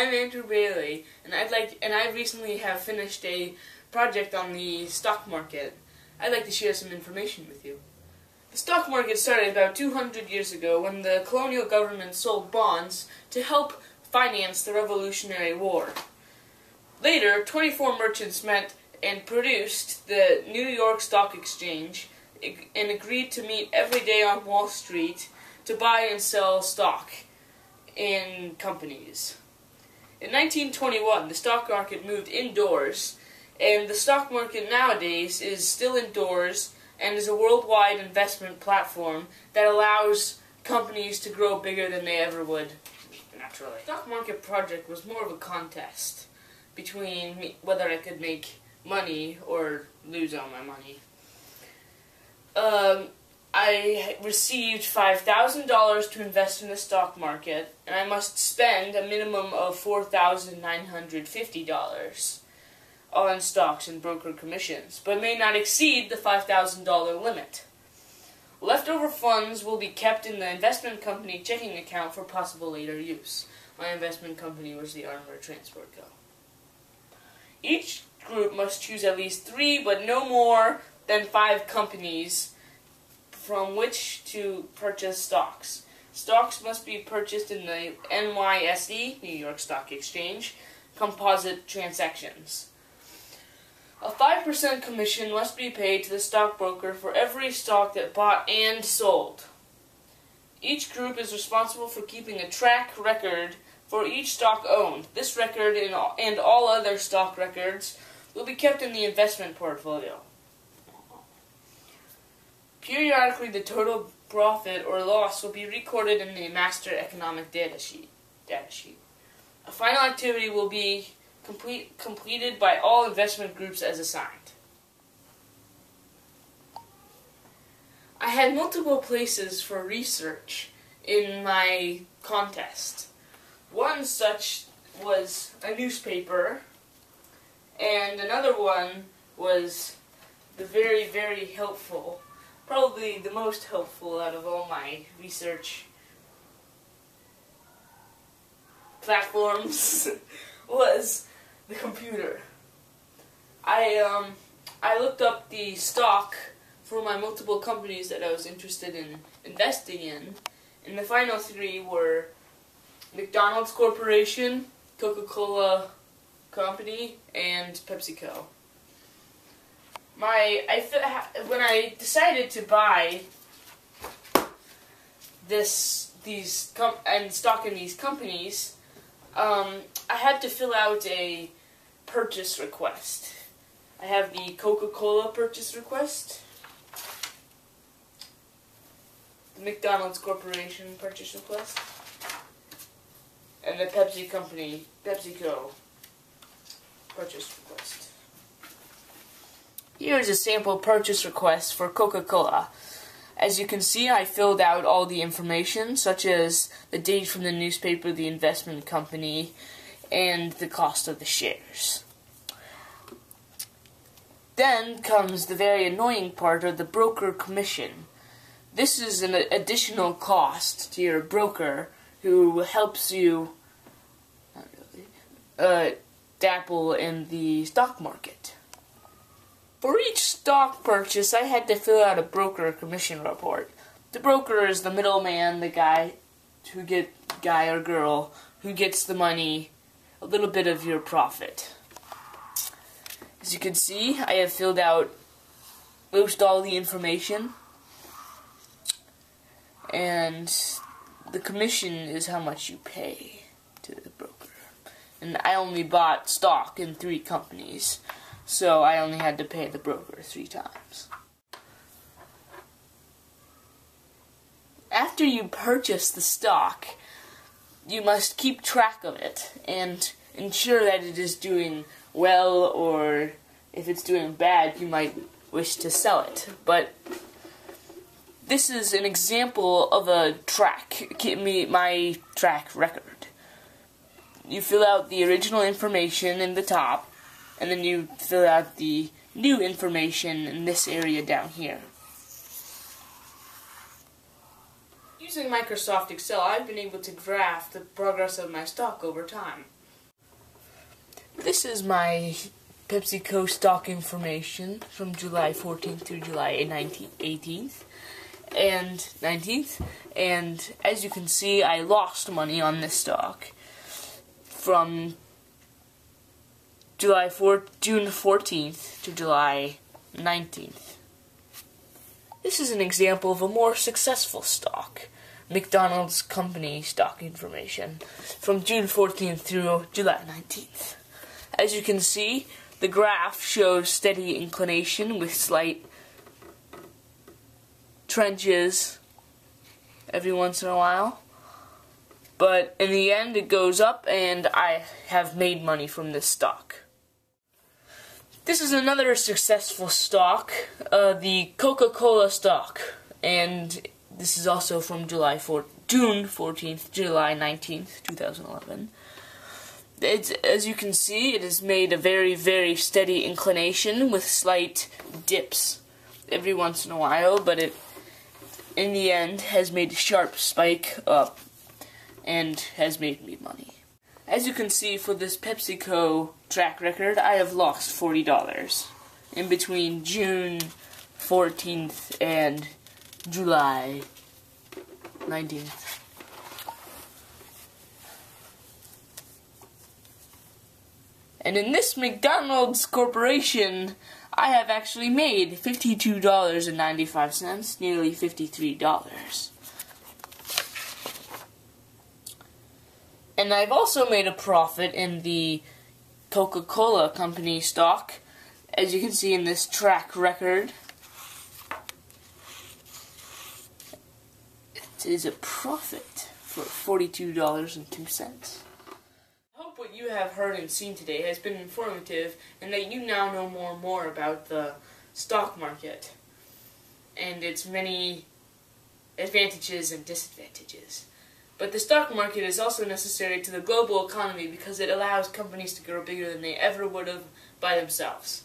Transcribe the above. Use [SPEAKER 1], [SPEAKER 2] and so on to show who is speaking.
[SPEAKER 1] I'm Andrew Bailey, and I recently have finished a project on the stock market. I'd like to share some information with you. The stock market started about 200 years ago when the colonial government sold bonds to help finance the Revolutionary War. Later, 24 merchants met and produced the New York Stock Exchange and agreed to meet every day on Wall Street to buy and sell stock in companies. In 1921, the stock market moved indoors, and the stock market nowadays is still indoors and is a worldwide investment platform that allows companies to grow bigger than they ever would naturally. The stock market project was more of a contest between whether I could make money or lose all my money. I received $5,000 to invest in the stock market, and I must spend a minimum of $4,950 on stocks and broker commissions, but may not exceed the $5,000 limit. Leftover funds will be kept in the investment company checking account for possible later use. My investment company was the Armored Transport Co. Each group must choose at least 3, but no more than 5 companies from which to purchase stocks. Stocks must be purchased in the NYSE, New York Stock Exchange, composite transactions. A 5% commission must be paid to the stockbroker for every stock that bought and sold. Each group is responsible for keeping a track record for each stock owned. This record and all other stock records will be kept in the investment portfolio. Periodically, the total profit or loss will be recorded in the master economic data sheet. A final activity will be completed by all investment groups as assigned. I had multiple places for research in my contest. One such was a newspaper, and another one was the very, very helpful, probably the most helpful out of all my research platforms was the computer. I looked up the stock for my multiple companies that I was interested in investing in, and the final 3 were McDonald's Corporation, Coca-Cola Company, and PepsiCo. When I decided to buy stock in these companies, I had to fill out a purchase request. I have the Coca-Cola purchase request, the McDonald's Corporation purchase request, and the PepsiCo purchase request. Here is a sample purchase request for Coca-Cola. As you can see, I filled out all the information, such as the date from the newspaper, the investment company, and the cost of the shares. Then comes the very annoying part of the broker commission. This is an additional cost to your broker who helps you dabble in the stock market. For each stock purchase, I had to fill out a broker commission report. The broker is the middleman, the guy or girl who gets the money, a little bit of your profit. As you can see, I have filled out most all the information, and the commission is how much you pay to the broker. And I only bought stock in 3 companies, so I only had to pay the broker 3 times. After you purchase the stock, you must keep track of it and ensure that it is doing well, or if it's doing bad, you might wish to sell it. But this is an example of a my track record. You fill out the original information in the top, and then you fill out the new information in this area down here. Using Microsoft Excel, I've been able to graph the progress of my stock over time. This is my PepsiCo stock information from July 14th through July 18th and 19th. And as you can see, I lost money on this stock from June 14th to July 19th. This is an example of a more successful stock. McDonald's company stock information from June 14th through July 19th. As you can see, the graph shows steady inclination with slight trenches every once in a while. But in the end, it goes up, and I have made money from this stock. This is another successful stock, the Coca-Cola stock, and this is also from June 14th, July 19th, 2011. As you can see, it has made a very, very steady inclination with slight dips every once in a while, but it, in the end, has made a sharp spike up and has made me money. As you can see, for this PepsiCo track record, I have lost $40 in between June 14th and July 19th. And in this McDonald's corporation, I have actually made $52.95, nearly $53. And I've also made a profit in the Coca-Cola company stock, as you can see in this track record. It is a profit for $42.02. I hope what you have heard and seen today has been informative, and that you now know more about the stock market and its many advantages and disadvantages. But the stock market is also necessary to the global economy because it allows companies to grow bigger than they ever would have by themselves.